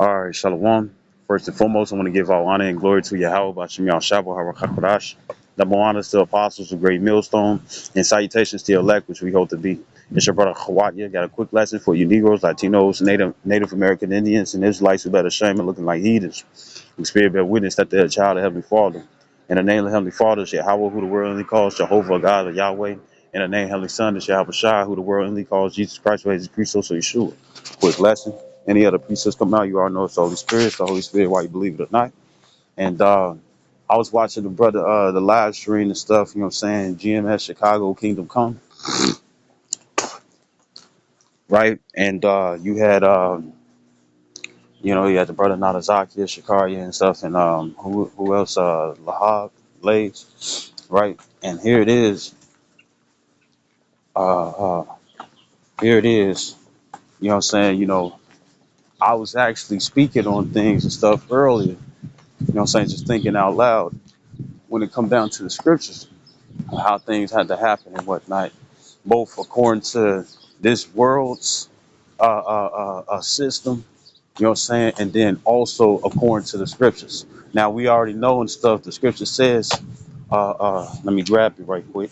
All right, Shalom. First and foremost, I want to give all honor and glory to Yahweh, Bashim Yahshua, Harakakadash. Double honors to apostles of Great Millstone, and salutations to elect, which we hope to be. It's your brother Khawatya. Got a quick lesson for you Negroes, Latinos, Native American Indians, and Israelites who better shame and looking like heathens. We spirit bear witness that they're a child of Heavenly Father. In the name of Heavenly Father, is Yahweh, who the world only calls Jehovah, God of Yahweh. In the name of Heavenly Son, is Yahweh Shai, who the world only calls Jesus Christ, who is Christos, so Yeshua. Quick lesson. Any other precepts come out, you already know it's the Holy Spirit. It's the Holy Spirit, why you believe it or not. And I was watching the brother, the live stream and stuff, you know what I'm saying? GMS Chicago Kingdom Come, right? And you had the brother Natazaki, Shakaria and stuff, and who else? Lahab, Lays, right? And uh, here it is, you know what I'm saying? I was actually speaking on things and stuff earlier, you know what I'm saying? Just thinking out loud when it come down to the scriptures, how things had to happen and whatnot, both according to this world's system, you know what I'm saying, and then also according to the scriptures. Now we already know and stuff. The scripture says, let me grab it right quick.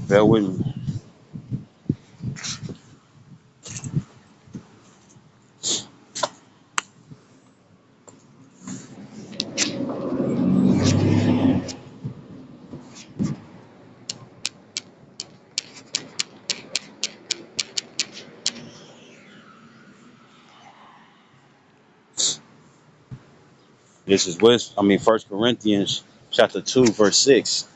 Bear with me. This is First Corinthians chapter 2, verse 6.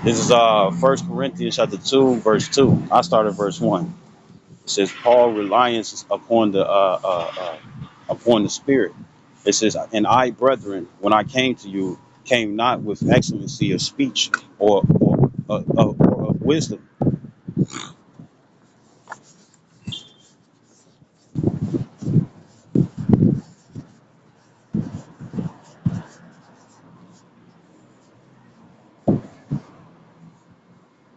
This is First Corinthians chapter 2, verse 2. I started verse 1. It says Paul reliance upon the Spirit. It says, and I, brethren, when I came to you, came not with excellency of speech or of wisdom.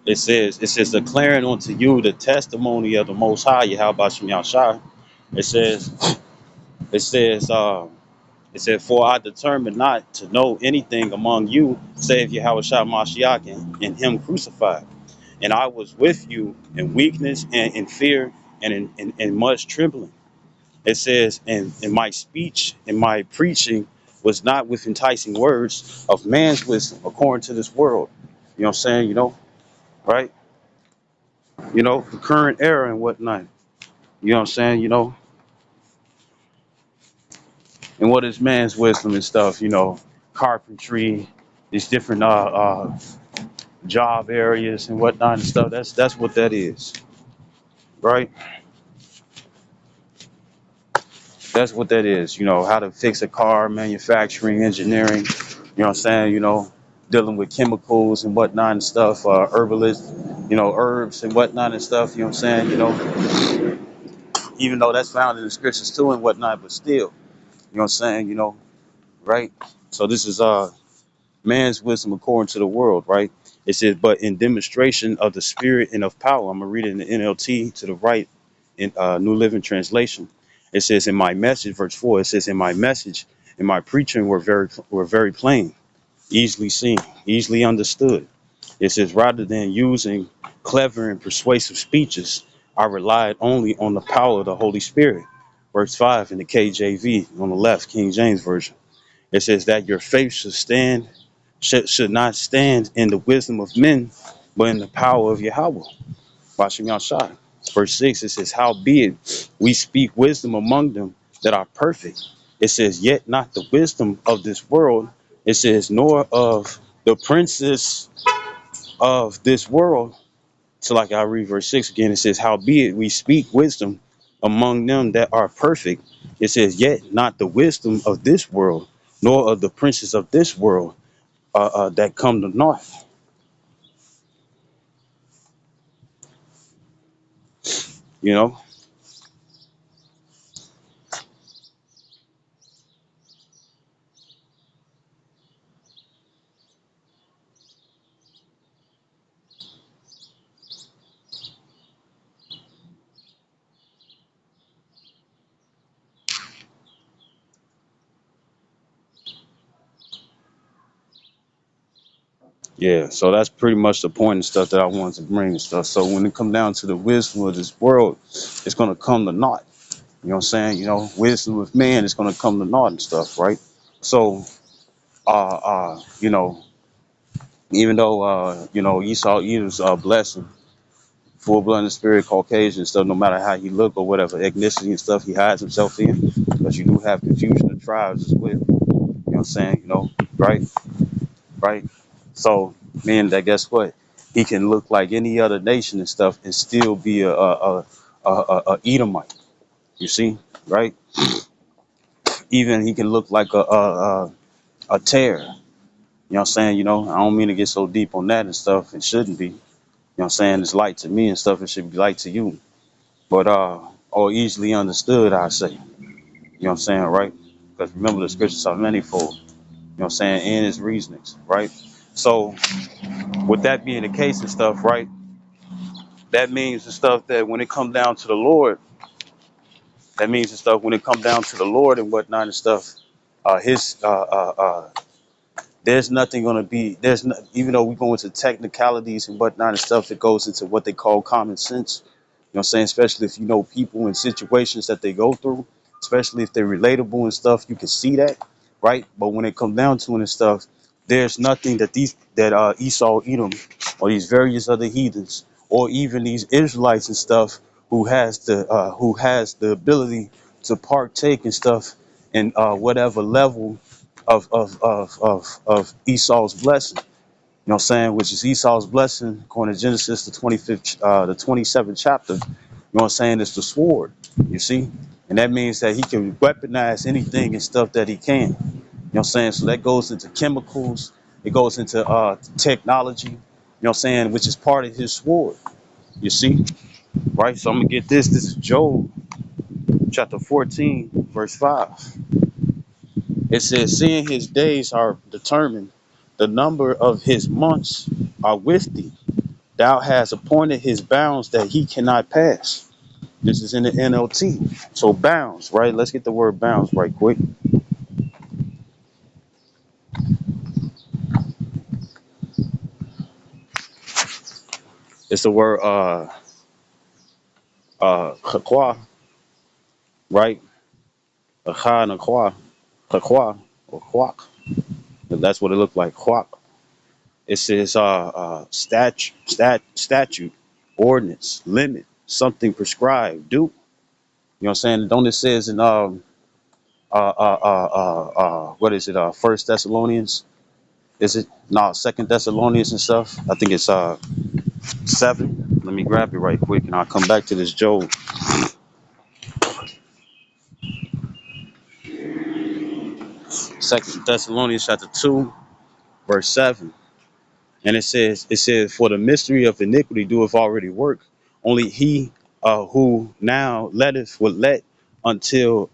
It says, declaring unto you the testimony of the Most High, Yahweh Shem Yahshai. It says, it says, it said, for I determined not to know anything among you, save Yahweh Shai Mashiach and him crucified. And I was with you in weakness and in fear and in much trembling. It says, and in my speech and my preaching was not with enticing words of man's wisdom according to this world. You know what I'm saying? Right? The current era and whatnot. You know what I'm saying? And what is man's wisdom and stuff, carpentry, these different job areas and whatnot and stuff. That's what that is, right? That's what that is. How to fix a car, manufacturing, engineering. You know what I'm saying? Dealing with chemicals and whatnot and stuff, herbalists, herbs and whatnot and stuff. You know what I'm saying? Even though that's found in the scriptures too and whatnot, but still, you know what I'm saying? Right? So this is man's wisdom according to the world, right? It says, but in demonstration of the spirit and of power. I'm gonna read it in the NLT to the right in New Living Translation. It says, in my message, verse 4, it says, in my message and my preaching were very plain, easily seen, easily understood. It says, rather than using clever and persuasive speeches, I relied only on the power of the Holy Spirit. Verse 5 in the KJV on the left, King James Version. It says that your faith should not stand in the wisdom of men, but in the power of Yahweh. Bashim Yahshai. Verse 6, it says, howbeit we speak wisdom among them that are perfect. It says, yet not the wisdom of this world. It says, nor of the princes of this world. So like I read verse 6 again, it says, howbeit we speak wisdom among them that are perfect. It says, yet not the wisdom of this world, nor of the princes of this world that come to naught. You know. Yeah, so that's pretty much the point and stuff that I wanted to bring and stuff. So when it come down to the wisdom of this world, it's gonna come to naught. You know what I'm saying? You know, wisdom of man is gonna come to naught and stuff, right? So, you know, even though you know, Esau Edom's blessing, full blood and spirit, Caucasian stuff, no matter how he look or whatever ethnicity and stuff he hides himself in, because you do have confusion of tribes as well. You know what I'm saying? You know, right? Right? So, meaning that guess what? He can look like any other nation and stuff and still be a Edomite. You see, right? Even he can look like a tear. You know what I'm saying? You know, I don't mean to get so deep on that and stuff. It shouldn't be. You know what I'm saying? It's light to me and stuff. It should be light to you. But or easily understood, I say. You know what I'm saying, right? Because remember the scriptures are manifold. You know what I'm saying? And its reasonings, right? So with that being the case and stuff, right? That means the stuff that when it comes down to the Lord, that means the stuff when it comes down to the Lord and whatnot and stuff, his there's nothing going to be there's no, even though we go into technicalities and whatnot and stuff, it goes into what they call common sense. You know what I'm saying? Especially if you know people and situations that they go through, especially if they're relatable and stuff, you can see that, right? But when it comes down to it and stuff, there's nothing that Esau, Edom, or these various other heathens, or even these Israelites and stuff, who has the ability to partake and stuff in whatever level of Esau's blessing. You know what I'm saying? Which is Esau's blessing, according to Genesis, the 27th chapter. You know what I'm saying? It's the sword, you see? And that means that he can weaponize anything and stuff that he can. You know what I'm saying? So that goes into chemicals, it goes into technology, you know what I'm saying? Which is part of his sword, you see? Right? So I'm going to get this. This is Job chapter 14, verse 5. It says, seeing his days are determined, the number of his months are with thee. Thou hast appointed his bounds that he cannot pass. This is in the NLT. So bounds, right? Let's get the word bounds right quick. It's the word chakwa, right? Acha and akwa, chakwa or kwak. That's what it looked like. Kwak. It says statute, ordinance, limit, something prescribed, do. You know what I'm saying? Don't it says in what is it? First Thessalonians? Is it no Second Thessalonians and stuff? I think it's 7. Let me grab it right quick, and I'll come back to this Job. Second Thessalonians chapter 2, verse 7. And it says, for the mystery of iniquity doeth already work. Only he who now letteth will let until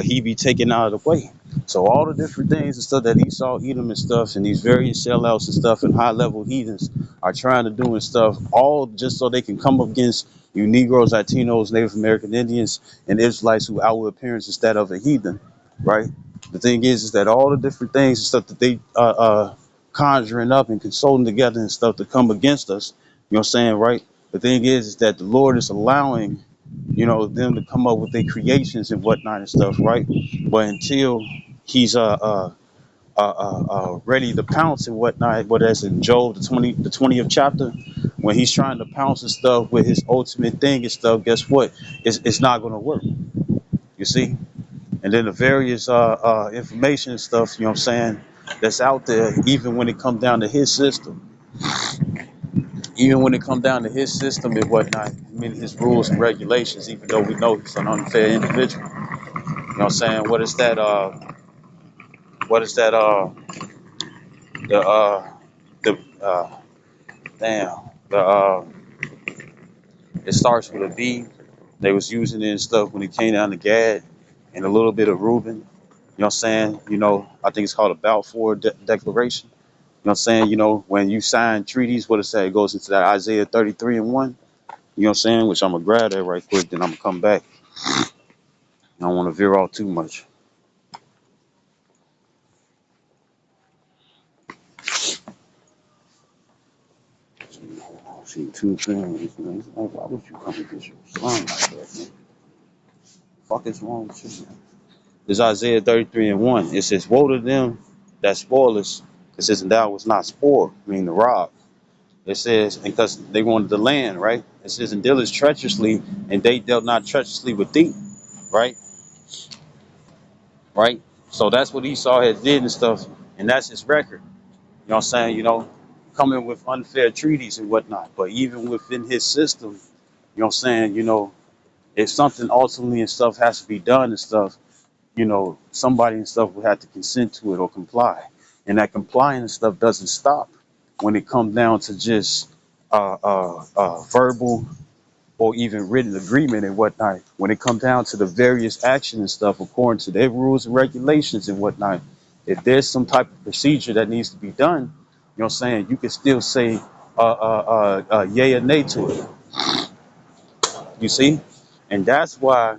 he be taken out of the way. So all the different things and stuff that Esau, Edom and stuff, and these various sellouts and stuff and high level heathens are trying to do and stuff, all just so they can come up against you Negroes, Latinos, Native American Indians, and Israelites who outward appearance instead of a heathen, right? The thing is that all the different things and stuff that they conjuring up and consulting together and stuff to come against us. You know what I'm saying, right? The thing is that the Lord is allowing, you know, them to come up with their creations and whatnot and stuff, right? But until he's ready to pounce and whatnot, what that's in Job the 20th chapter, when he's trying to pounce and stuff with his ultimate thing and stuff, guess what? It's not gonna work. You see? And then the various information and stuff, you know what I'm saying, that's out there, even when it comes down to his system. Even when it comes down to his system and whatnot, I mean his rules and regulations, even though we know he's an unfair individual. You know what I'm saying? What is that the the damn the It starts with a B. They was using it and stuff when it came down to Gad and a little bit of Reuben. You know what I'm saying? I think it's called a Balfour Declaration. You know what I'm saying? When you sign treaties, what it say? It goes into that Isaiah 33:1. You know what I'm saying? Which I'm gonna grab that right quick, then I'm gonna come back. I don't want to veer off too much. I see two things, man. Why would you come against your son like that, man? Fuck is wrong with you, man? This Isaiah 33:1. It says, "Woe to them that spoil us." It says, "And thou was not spoiled," meaning the rob. It says, and because they wanted the land, right? It says, "And dealers treacherously, and they dealt not treacherously with thee," right? Right? So that's what Esau had did and stuff, and that's his record. You know what I'm saying? Coming with unfair treaties and whatnot. But even within his system, you know what I'm saying, if something ultimately and stuff has to be done and stuff, somebody and stuff would have to consent to it or comply. And that complying and stuff doesn't stop when it comes down to just verbal or even written agreement and whatnot. When it comes down to the various action and stuff, according to their rules and regulations and whatnot, if there's some type of procedure that needs to be done, you know what I'm saying, you can still say yay or nay to it. You see? And that's why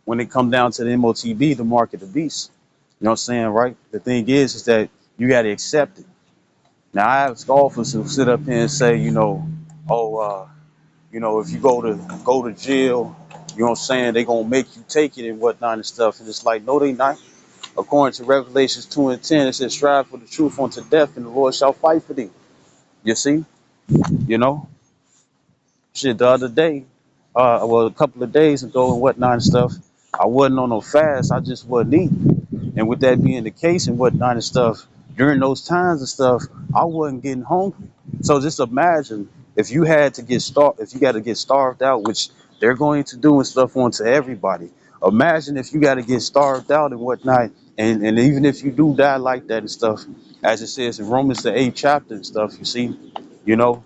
when it come down to the MOTB, the mark of the beast, you know what I'm saying, right? The thing is that you got to accept it. Now, I have scoffers who sit up here and say, oh, if you go to jail, you know what I'm saying, they gonna make you take it and whatnot and stuff. And it's like, no, they not. According to Revelations 2:10, it says, "Strive for the truth unto death, and the Lord shall fight for thee." You see, you know, shit. The other day, a couple of days ago and whatnot and stuff, I wasn't on no fast. I just wasn't eating. And with that being the case and whatnot and stuff, during those times and stuff, I wasn't getting hungry. So just imagine if you had to get starved, if you got to get starved out, which they're going to do and stuff onto everybody. Imagine if you got to get starved out and whatnot, and even if you do die like that and stuff, as it says in Romans the 8th chapter and stuff, you see, you know,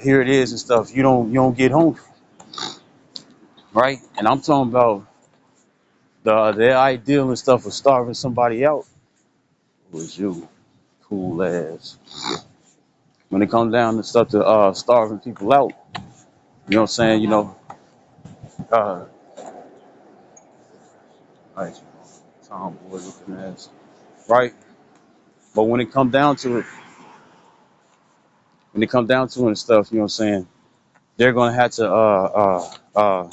here it is and stuff. You don't get hungry, right? And I'm talking about the ideal and stuff of starving somebody out was you, cool ass. When it comes down to stuff to starving people out, you know what I'm saying? Uh, like tomboy looking ass, right? But when it comes down to it and stuff, you know what I'm saying? They're gonna have to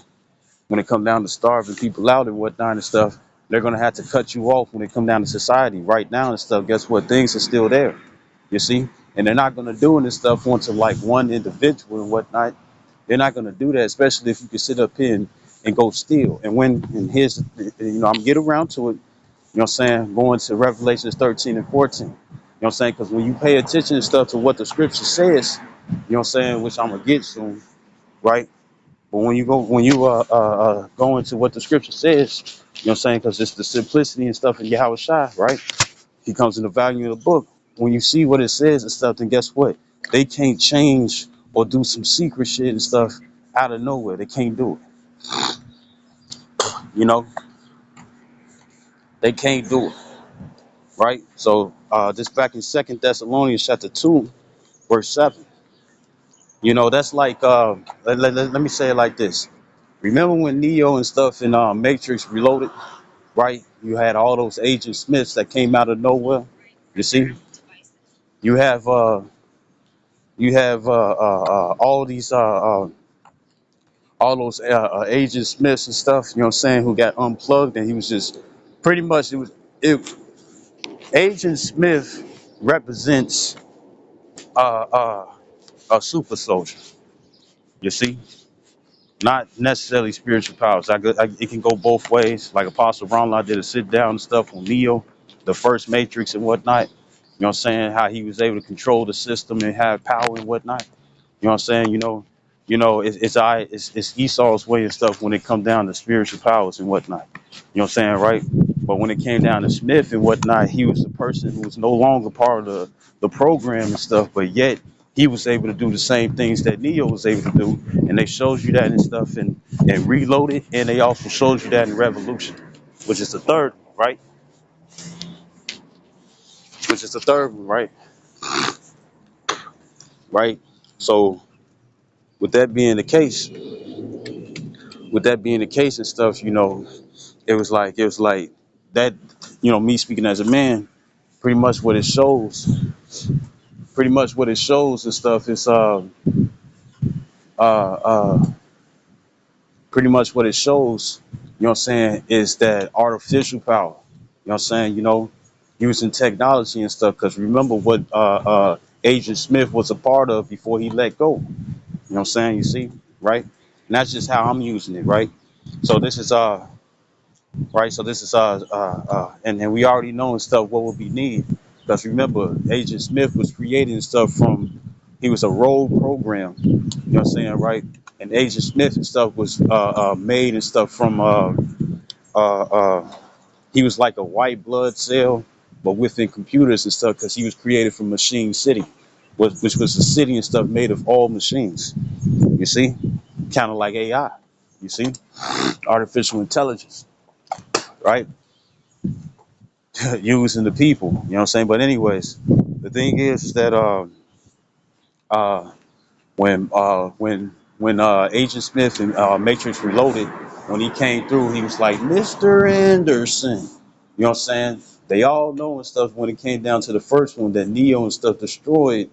when it comes down to starving people out and whatnot and stuff, they're gonna have to cut you off when it comes down to society. Right now and stuff, guess what? Things are still there. You see? And they're not gonna do this stuff onto like one individual and whatnot. They're not gonna do that, especially if you can sit up here and go steal. And here's I'm get around to it, you know what I'm saying, going to Revelations 13 and 14. You know what I'm saying? Because when you pay attention and stuff to what the scripture says, you know what I'm saying, which I'm gonna get soon, right? But when you go into what the scripture says, you know what I'm saying, because it's the simplicity and stuff in Yahweh Shai, right? He comes in the value of the book. When you see what it says and stuff, then guess what? They can't change or do some secret shit and stuff out of nowhere. They can't do it. You know, they can't do it, right? So just back in 2 Thessalonians chapter 2, verse 7. That's like let me say it like this. Remember when Neo and stuff in Matrix Reloaded, right? You had all those Agent Smiths that came out of nowhere. You see, you have all these all those Agent Smiths and stuff. You know what I'm saying? Who got unplugged, and he was just pretty much it. Agent Smith represents uh, uh, a super soldier. You see, not necessarily spiritual powers. It can go both ways. Like Apostle Ronald did a sit down and stuff on Neo, the first Matrix and whatnot. You know what I'm saying? How he was able to control the system and have power and whatnot. You know what I'm saying? It's Esau's way and stuff when it come down to spiritual powers and whatnot. You know what I'm saying, right? But when it came down to Smith and whatnot, he was the person who was no longer part of the program and stuff, but yet he was able to do the same things that Neo was able to do, and they showed you that and stuff, and Reloaded, and they also showed you that in Revolution, which is the third one, right? Which is the third one, right? Right. So with that being the case, and stuff, it was like that, me speaking as a man, pretty much what it shows, and stuff is uh uh pretty much what it shows, is that artificial power. You know what I'm saying? Using technology and stuff. Because remember what Agent Smith was a part of before he let go. You know what I'm saying? You see, right? And that's just how I'm using it, right? So this is right. So this is and we already know and stuff what would be needed. Because remember, Agent Smith was creating stuff from. He was a rogue program. You know what I'm saying, right? And Agent Smith and stuff was made and stuff from uh, uh, he was like a white blood cell, but within computers and stuff, because he was created from Machine City, which was a city and stuff made of all machines. You see, kind of like AI. You see, artificial intelligence, right? Using the people. You know what I'm saying? But anyways, the thing is that uh, when Agent Smith and Matrix Reloaded, when he came through, he was like Mr. Anderson. You know what I'm saying? They all know and stuff when it came down to the first one that Neo and stuff destroyed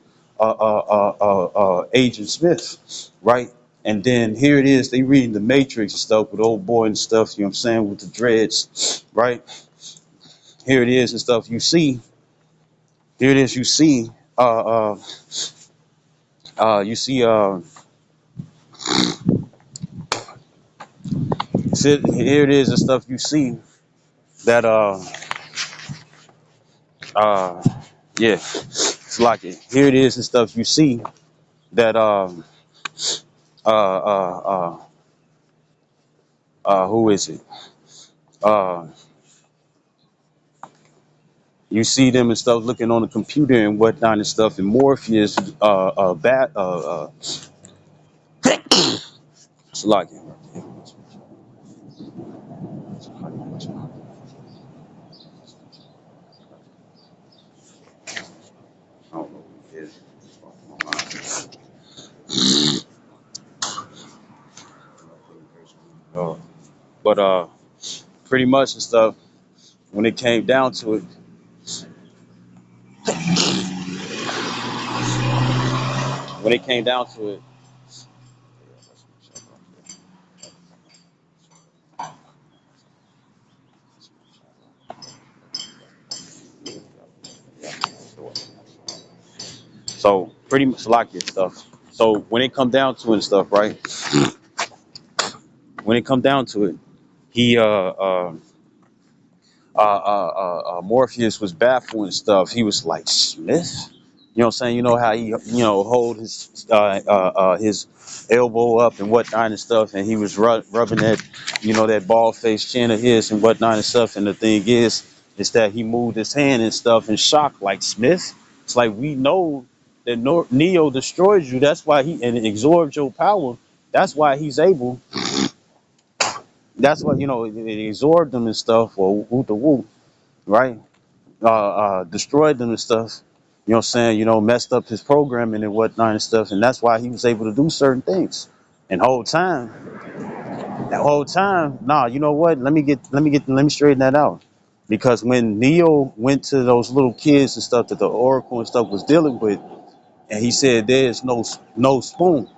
Agent Smith, right? And then here it is, they reading the Matrix and stuff with old boy and stuff. You know what I'm saying, with the dreads, right? Here it is and stuff. Here it is. You see. Here it is and stuff. You see that uh yeah, it's like it. Here it is and stuff. You see that uh uh uh who is it? Uh you see them and stuff looking on the computer and whatnot and stuff, and Morpheus bat it's like it. I don't know who it is. But pretty much and stuff, when it came down to it, when it came down to it, so pretty much like it stuff. So when it come down to it and stuff, right? When it come down to it, he Morpheus was baffled and stuff. He was like Smith. You know what I'm saying? You know how he, hold his elbow up and whatnot and stuff, and he was rubbing that, that bald faced chin of his and whatnot and stuff. And the thing is that he moved his hand and stuff in shock, like Smith. It's like we know that Neo destroyed you. That's why and it absorbed your power. That's why he's able. That's why it absorbed them and stuff, or woo the woo, right? Destroyed them and stuff. You know what I'm saying? Messed up his programming and whatnot and stuff, and that's why he was able to do certain things. And that whole time, nah, you know what? Let me straighten that out. Because when Neo went to those little kids and stuff that the Oracle and stuff was dealing with, and he said there's no spoon,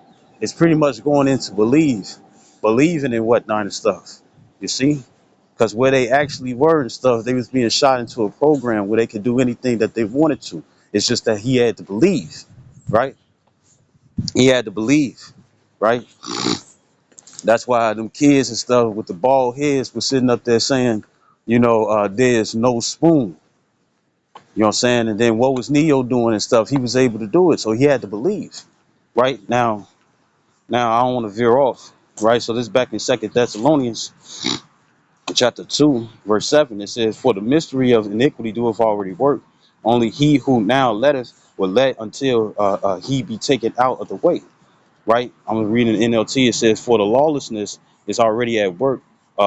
it's pretty much going into believing in whatnot and stuff. You see? Because where they actually were and stuff, they was being shot into a program where they could do anything that they wanted to. It's just that he had to believe, right? He had to believe, right? That's why them kids and stuff with the bald heads were sitting up there saying, there's no spoon. You know what I'm saying? And then what was Neo doing and stuff? He was able to do it, so he had to believe, right? Now I don't want to veer off, right? So this is back in Second Thessalonians chapter 2, verse 7, it says, "For the mystery of iniquity doeth already work Only he who now letteth will let until he be taken out of the way. Right? I'm reading NLT. It says, "For the lawlessness is already at work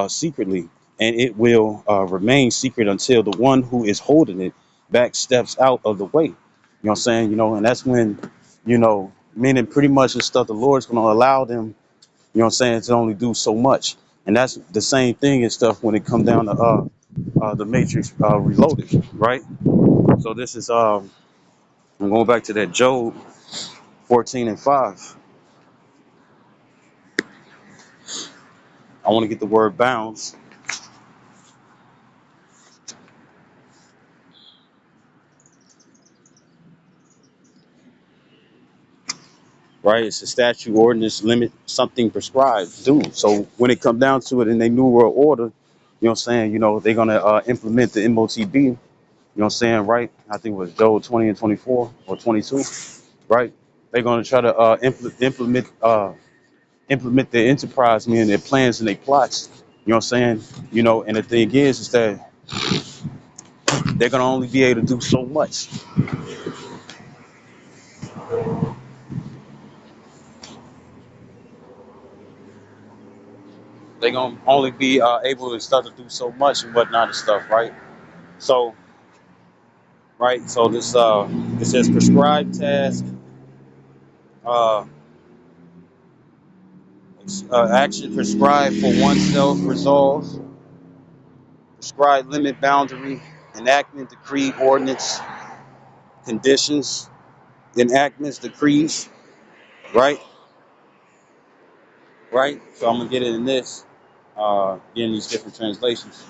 secretly, and it will remain secret until the one who is holding it back steps out of the way." You know what I'm saying? And that's when, meaning pretty much the stuff the Lord's going to allow them, you know what I'm saying, to only do so much. And that's the same thing and stuff when it comes down to the Matrix Reloaded, right? So this is, I'm going back to that Job 14:5. I want to get the word bounds. Right? It's a statute, ordinance, limit, something prescribed, do. So when it comes down to it in their new world order, you know what I'm saying, they're going to implement the MOTB, you know what I'm saying, right? I think it was Joel 20 and 24 or 22, right? They're going to try to implement their enterprise, meaning their plans and their plots, you know what I'm saying? And the thing is that they're going to only be able to do so much. They're going to only be able to start to do so much and whatnot and stuff, right? So, right? So this it says prescribed task, uh, action prescribed for oneself, resolve, prescribed limit, boundary, enactment, decree, ordinance, conditions, enactments, decrees, right? Right. So I'm gonna get it in this, in these different translations.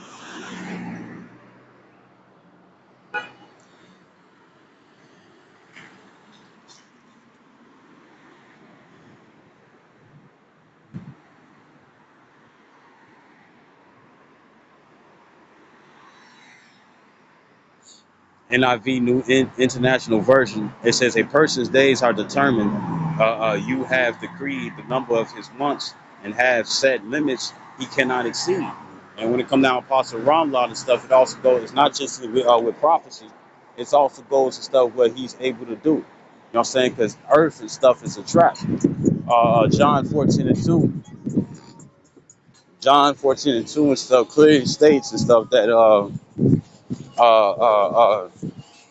NIV New International Version. It says a person's days are determined. You have decreed the number of his months and have set limits he cannot exceed. And when it comes down to Apostle Ramlod and stuff, it also goes. It's not just with prophecy. It also goes to stuff what he's able to do. You know what I'm saying? Because earth and stuff is a trap. John 14:2. John 14:2 and stuff clearly states and stuff that uh,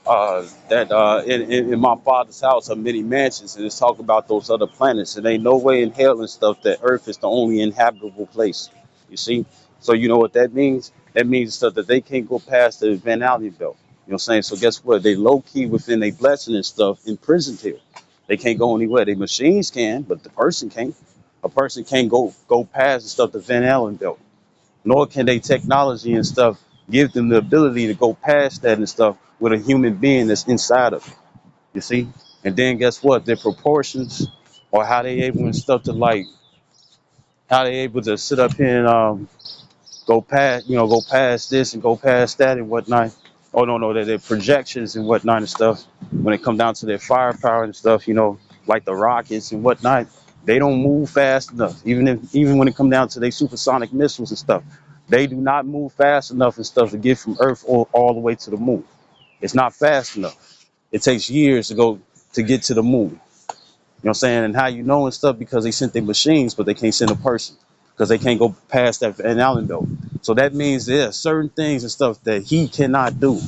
uh, in my father's house are many mansions, and it's talking about those other planets. And ain't no way in hell and stuff that Earth is the only inhabitable place. You see? So you know what that means? That means stuff that they can't go past the Van Allen belt. You know what I'm saying? So guess what? They low key within a blessing and stuff imprisoned here. They can't go anywhere. They machines can, but the person can't. A person can't go past the stuff the Van Allen belt. Nor can they technology and stuff give them the ability to go past that and stuff with a human being that's inside of it. You see? And then guess what? Their proportions or how they able and stuff to how they able to sit up here and go past this and go past that and whatnot. Oh no, their projections and whatnot and stuff. When it come down to their firepower and stuff, like the rockets and whatnot, they don't move fast enough. Even when it come down to their supersonic missiles and stuff, they do not move fast enough and stuff to get from Earth all the way to the moon. It's not fast enough. It takes years to get to the moon. You know what I'm saying? And how you know and stuff because they sent their machines, but they can't send a person because they can't go past that Van Allen belt. So that means there are certain things and stuff that he cannot do.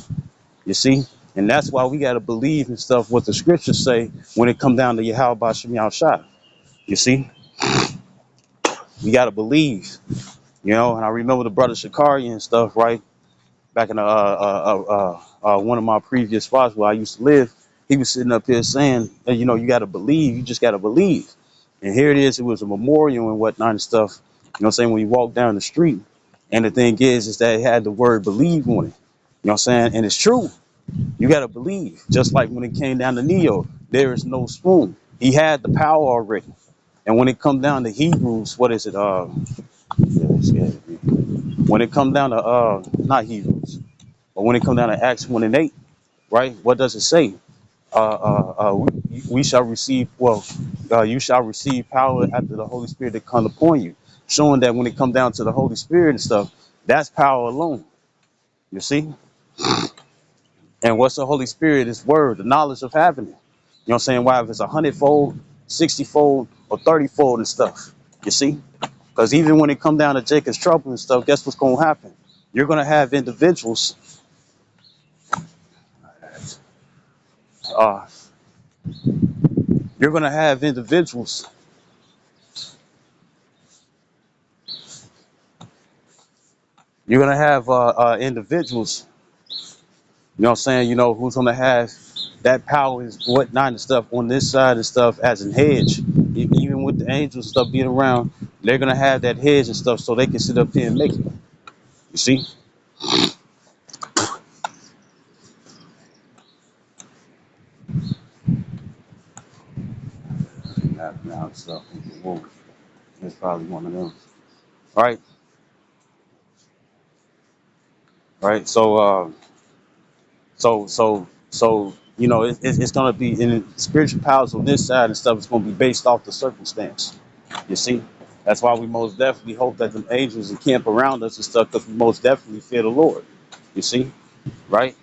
You see? And that's why we got to believe in stuff what the scriptures say when it come down to Yahweh Bashem Yahushua. You see? We got to believe. And I remember the brother Shakari and stuff, right? Back in one of my previous spots where I used to live, he was sitting up here saying, hey, you got to believe. You just got to believe. And here it is. It was a memorial and whatnot and stuff. You know what I'm saying? When you walk down the street. And the thing is that it had the word believe on it. You know what I'm saying? And it's true. You got to believe. Just like when it came down to Neo, there is no spoon. He had the power already. And when it comes down to Hebrews, what is it? When it comes down to, not Hebrews, but when it comes down to Acts 1 and 8, right? What does it say? We shall receive, you shall receive power after the Holy Spirit that comes upon you. Showing that when it comes down to the Holy Spirit and stuff, that's power alone. You see? And what's the Holy Spirit? Is word, the knowledge of having it. You know what I'm saying? Why if it's 100-fold, 60-fold, or 30-fold and stuff. You see? Because even when it come down to Jacob's trouble and stuff, guess what's gonna happen? You're gonna have individuals, uh, you're gonna have individuals, you're gonna have individuals, you know what I'm saying, who's gonna have that power and whatnot and stuff on this side and stuff as an hedge. Even with the angels stuff being around, they're gonna have that hedge and stuff so they can sit up here and make it. You see? Now stuff. It's probably one of them. Right? Right. So it's gonna be in spiritual powers on this side and stuff. It's gonna be based off the circumstance. You see, that's why we most definitely hope that the angels encamp around us and stuff, because we most definitely fear the Lord. You see, right?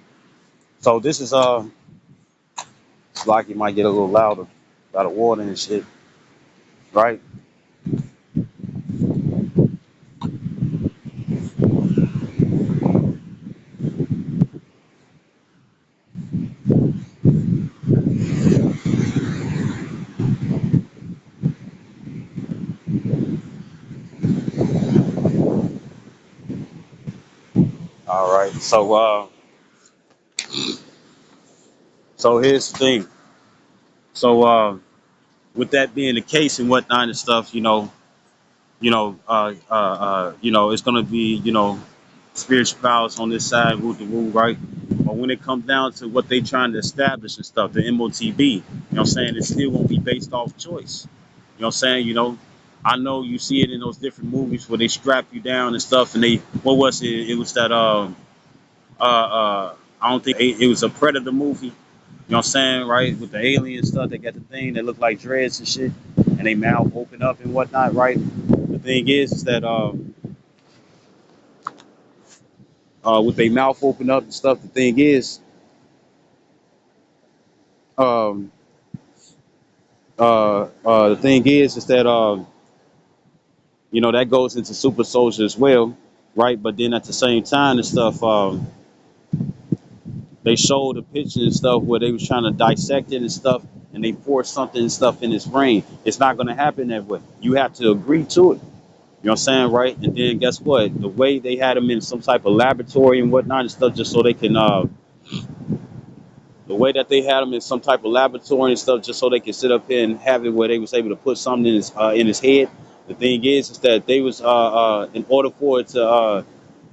So this is it's like it might get a little louder by the water and shit, right? All right. So here's the thing. So with that being the case and whatnot and stuff, it's gonna be, spiritual powers on this side, woo the woo, right? But when it comes down to what they trying to establish and stuff, the MOTB, you know what I'm saying, it still won't be based off choice. You know what I'm saying? I know you see it in those different movies where they strap you down and stuff, and they, what was it? It was that I don't think it was a Predator movie. You know what I'm saying, right? With the alien stuff, they got the thing that look like dreads and shit, and they mouth open up and whatnot, right? The thing is that with their mouth open up and stuff. The thing um, is that that goes into super soldier as well, right? But then at the same time and stuff, they showed a picture and stuff where they was trying to dissect it and stuff, and they forced something and stuff in his brain. It's not going to happen that way. You have to agree to it. You know what I'm saying, right? And then guess what? The way they had him in some type of laboratory and whatnot and stuff, just so they can the way that they had him in some type of laboratory and stuff, just so they could sit up here and have it where they was able to put something in his head. The thing is that they was in order for it to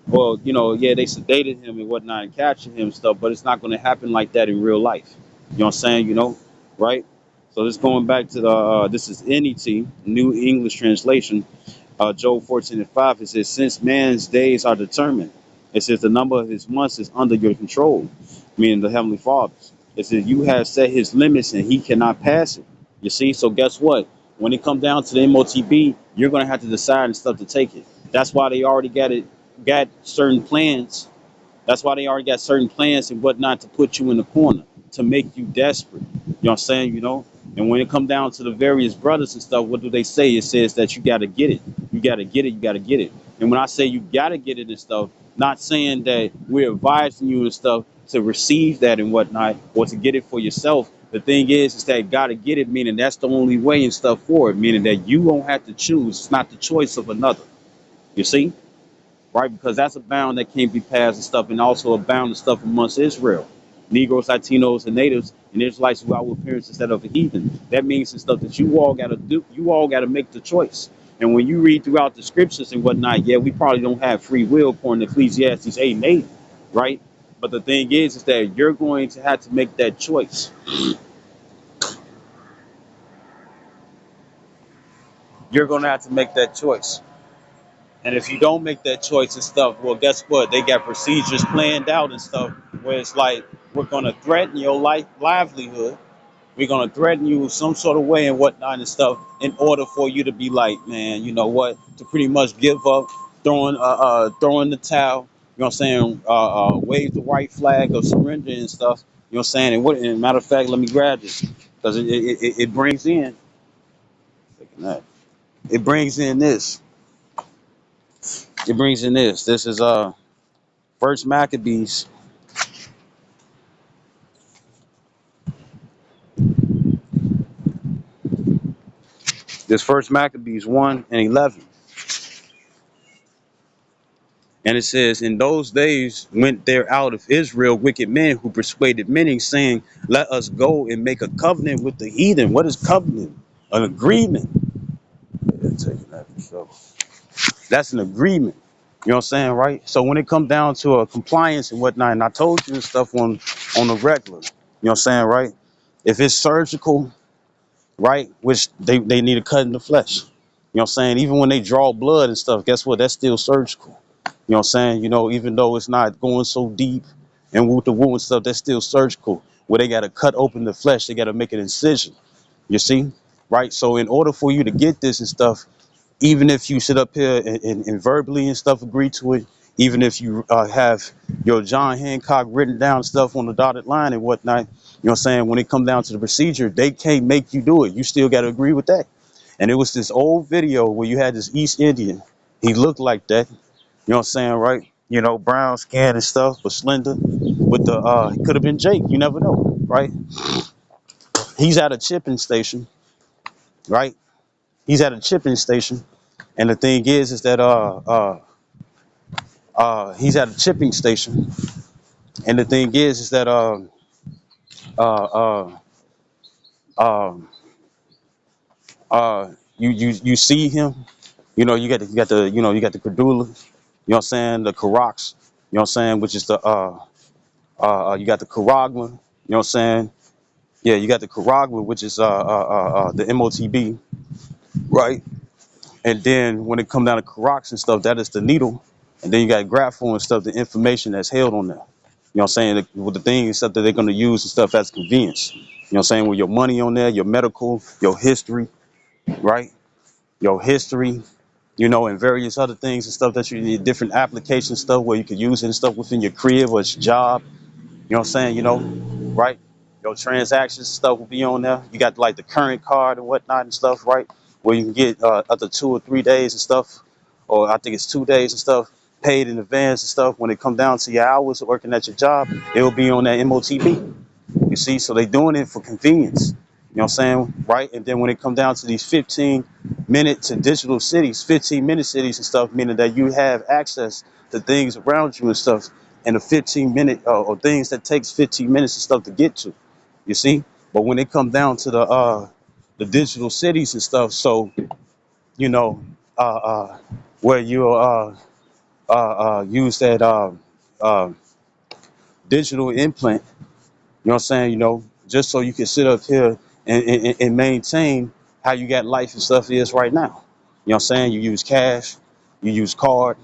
well, yeah, they sedated him and whatnot and captured him and stuff, but it's not going to happen like that in real life. You know what I'm saying? Right? So this going back to the this is Iniquity, New English Translation. Job 14:5, it says, since man's days are determined, it says the number of his months is under your control, meaning the Heavenly Father's. It says you have set his limits and he cannot pass it. You see, so guess what? When it comes down to the MOTB, you're gonna have to decide and stuff to take it. That's why they already got certain plans. That's why they already got certain plans and whatnot to put you in the corner, to make you desperate. You know what I'm saying? And when it come down to the various brothers and stuff, what do they say? It says that you got to get it. You got to get it. You got to get it. And when I say you got to get it and stuff, not saying that we're advising you and stuff to receive that and whatnot or to get it for yourself. The thing is that got to get it, meaning that's the only way and stuff for it, meaning that you won't have to choose. It's not the choice of another. You see? Right? Because that's a bound that can't be passed and stuff, and also a bound and stuff amongst Israel. Negroes, Latinos, and natives, and Israelites who out with parents instead of a heathen. That means and stuff that you all gotta do, you all gotta make the choice. And when you read throughout the scriptures and whatnot, yeah, we probably don't have free will according to Ecclesiastes 8 and 8, right? But the thing is that you're going to have to make that choice. You're gonna have to make that choice. And if you don't make that choice and stuff, well, guess what? They got procedures planned out and stuff where it's like, we're going to threaten your livelihood. We're going to threaten you some sort of way and whatnot and stuff in order for you to be like, man, you know what? To pretty much give up, throwing the towel. know what I'm saying, wave the white flag of surrender and stuff. You know what I'm saying? And what? And matter of fact, let me grab this because it brings in. It brings in this. It brings in this. This is First Maccabees. This First Maccabees 1:11, and it says, "In those days went there out of Israel wicked men who persuaded many, saying, Let us go and make a covenant with the heathen." What is covenant? An agreement. Yeah, taking that for sure. That's an agreement. You know what I'm saying, right? So when it comes down to a compliance and whatnot, and I told you this stuff on the regular. You know what I'm saying, right? If it's surgical, right, which they need to cut in the flesh. You know what I'm saying? Even when they draw blood and stuff, guess what? That's still surgical. You know what I'm saying? You know, even though it's not going so deep and with the wound and stuff, that's still surgical. Where they got to cut open the flesh, they got to make an incision. You see? Right? So in order for you to get this and stuff, even if you sit up here and verbally and stuff agree to it, even if you have your John Hancock written down stuff on the dotted line and whatnot, you know what I'm saying? When it comes down to the procedure, they can't make you do it. You still got to agree with that. And it was this old video where you had this East Indian. He looked like that. You know what I'm saying, right? You know, brown skin and stuff, but slender. With the he could have been Jake. You never know, right? He's at a chipping station, right? He's at a chipping station, and the thing is that he's at a chipping station, and the thing is that uh, um, you see him. You know, you got the credula. You know what I'm saying? The Karax. You know what I'm saying? Which is the you got the Karagma. You know what I'm saying? Yeah, you got the Karagma, which is the MOTB, right? And then when it come down to Karax and stuff, that is the needle. And then you got grapho and stuff, the information that's held on there. You know what I'm saying? With the things and stuff that they're going to use and stuff as convenience. You know what I'm saying? With your money on there, your medical, your history, right? Your history, you know, and various other things and stuff that you need, different application stuff where you could use it and stuff within your crib or your job. You know what I'm saying? You know, right? Your transactions stuff will be on there. You got like the current card and whatnot and stuff, right? Where you can get up to 2 or 3 days and stuff, or I think it's 2 days and stuff, paid in advance and stuff. When it come down to your hours of working at your job, it will be on that MOTB. You see, so they doing it for convenience. You know what I'm saying? Right? And then when it come down to these 15-minute to digital cities, 15-minute cities and stuff, meaning that you have access to things around you and stuff, and a 15-minute or things that takes 15 minutes and stuff to get to. You see? But when it come down to the digital cities and stuff, so you know, uh, uh, where you use that uh, digital implant. You know what I'm saying? You know, just so you can sit up here and maintain how you got life and stuff is right now. You know what I'm saying? You use cash, you use card, you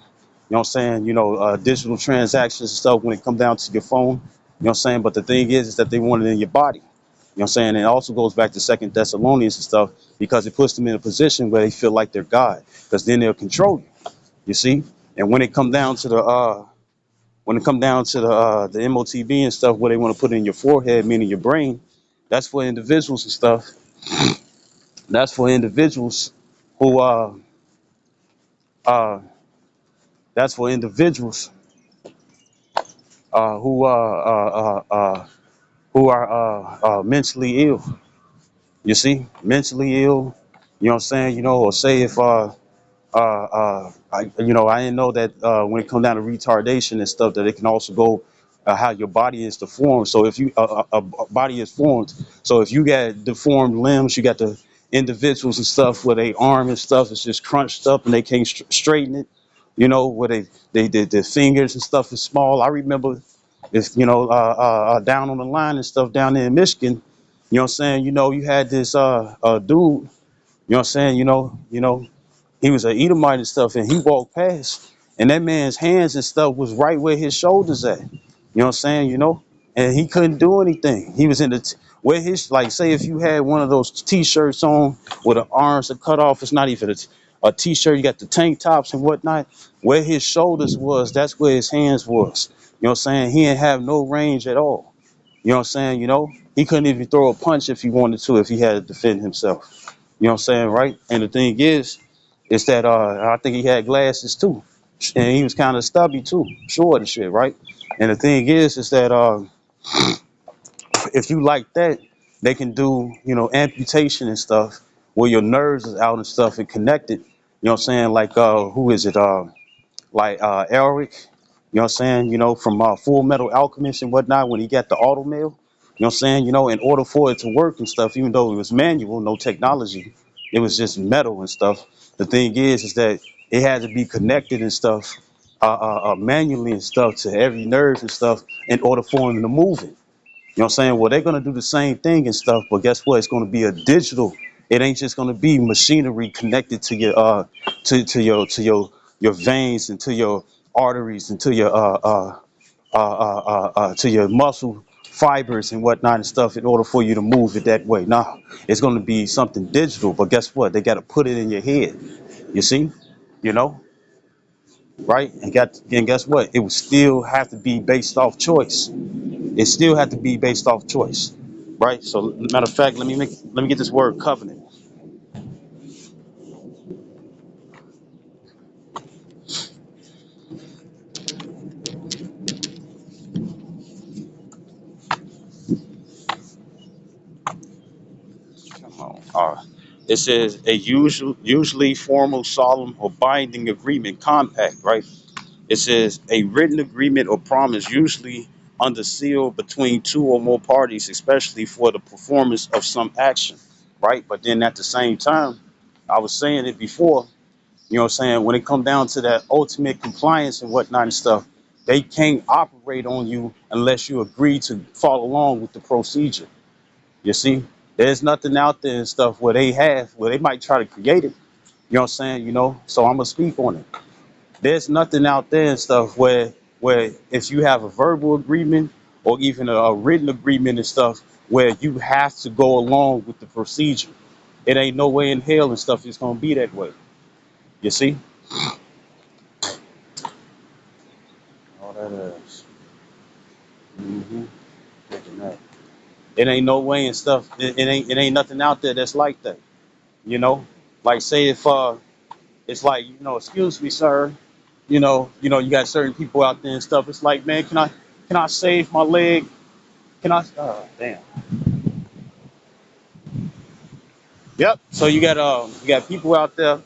know what I'm saying? You know, digital transactions and stuff when it come down to your phone. You know what I'm saying? But the thing is that they want it in your body. You know what I'm saying? And it also goes back to Second Thessalonians and stuff because it puts them in a position where they feel like they're God, because then they'll control you. You see? And when it come down to the MOTB and stuff, where they want to put it in your forehead, meaning your brain, that's for individuals and stuff. That's for individuals who uh that's for individuals uh who uh uh uh, uh who are mentally ill. You see, mentally ill. You know what I'm saying? You know, or say if I didn't know that when it comes down to retardation and stuff, that it can also go how your body is deformed. So if you a body is formed, so if you got deformed limbs, you got the individuals and stuff where they arm and stuff is just crunched up and they can't straighten it. You know, where they did their fingers and stuff is small. I remember if down on the line and stuff down there in Michigan. You know what I'm saying? You know, you had this dude. You know what I'm saying? He was an Edomite and stuff, and he walked past, and that man's hands and stuff was right where his shoulders at. You know what I'm saying? And he couldn't do anything. He was in where his, like, say if you had one of those T-shirts on where the arms are cut off, it's not even a t-shirt, you got the tank tops and whatnot. Where his shoulders was, that's where his hands was. You know what I'm saying? He didn't have no range at all. You know what I'm saying? He couldn't even throw a punch if he wanted to, if he had to defend himself. You know what I'm saying, right? And the thing is that I think he had glasses too, and he was kind of stubby too, short and shit, right? And the thing is that if you like that, they can do amputation and stuff where your nerves is out and stuff and connected. You know what I'm saying? Like who is it? Elric, you know what I'm saying, from Full Metal Alchemist and whatnot, when he got the auto mill, you know what I'm saying, in order for it to work and stuff, even though it was manual, no technology, it was just metal and stuff. The thing is that it had to be connected and stuff, manually and stuff to every nerve and stuff in order for him to move it. You know what I'm saying? Well, they're gonna do the same thing and stuff, but guess what? It's gonna be a digital. It ain't just gonna be machinery connected to your your veins and to your arteries and to your muscle fibers and whatnot and stuff in order for you to move it that way. Nah, it's gonna be something digital, but guess what? They gotta put it in your head. You see? You know, right? And guess what? It would still have to be based off choice. It still had to be based off choice, right? So, matter of fact, let me get this word covenant. Come on. It says a usually formal, solemn, or binding agreement, compact, right? It says a written agreement or promise, usually under seal between two or more parties, especially for the performance of some action, right? But then at the same time, I was saying it before. You know what I'm saying? When it come down to that ultimate compliance and whatnot and stuff, they can't operate on you unless you agree to follow along with the procedure. You see, there's nothing out there and stuff where they might try to create it. You know what I'm saying? So I'm gonna speak on it. There's nothing out there and stuff where if you have a verbal agreement or even a written agreement and stuff where you have to go along with the procedure. It ain't no way in hell and stuff it's gonna be that way. You see? All that is. Mm-hmm. Thinking that. It ain't no way and stuff. It ain't nothing out there that's like that. You know, like say if it's like excuse me, sir. You got certain people out there and stuff. It's like, man, can I save my leg? Can I? Damn. Yep. So you got people out there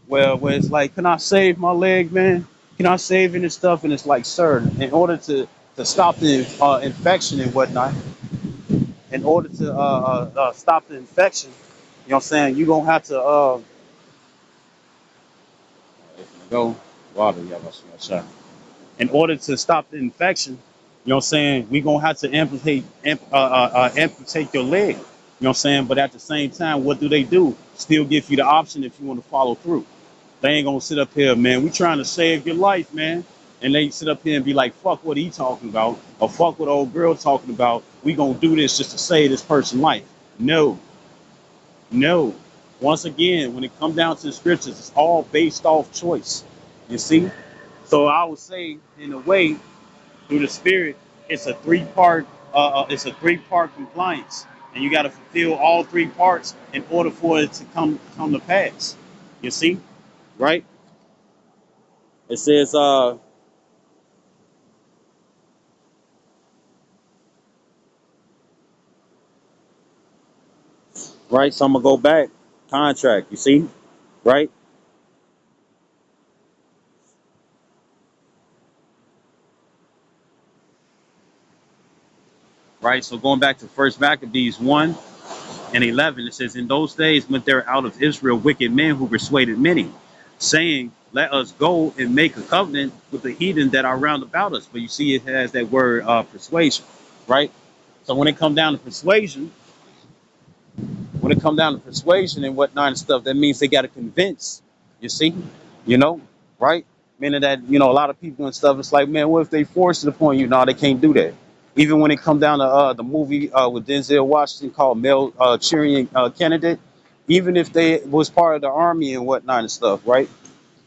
where it's like, can I save my leg, man? Can I save it and stuff? And it's like, sir, in order to stop the infection and whatnot, in order to stop the infection, you know what I'm saying? You're gonna have to go water, yeah, that's right. In order to stop the infection, you know what I'm saying, we're gonna have to amputate your leg. You know what I'm saying? But at the same time, what do? Still give you the option if you want to follow through. They ain't gonna sit up here, man. We trying to save your life, man. And they sit up here and be like, fuck what he talking about, or fuck what old girl talking about. We gonna do this just to save this person's life. No, no. Once again, when it comes down to the scriptures, it's all based off choice. You see? So I would say, in a way, through the spirit, it's a three-part compliance, and you got to fulfill all three parts in order for it to come to pass. You see, right? It says, right. So I'm gonna go back. Contract. You see, right, right. So going back to First Maccabees 1:11, it says, in those days went there out of Israel wicked men who persuaded many, saying, let us go and make a covenant with the heathen that are round about us. But you see, it has that word persuasion, right? So when it come down to persuasion and whatnot and stuff, that means they got to convince. You see, you know, right? Meaning that a lot of people and stuff. It's like, man, what if they force it upon you? No, they can't do that. Even when it come down to the movie with Denzel Washington called Male Cheering Candidate, even if they was part of the army and whatnot and stuff, right?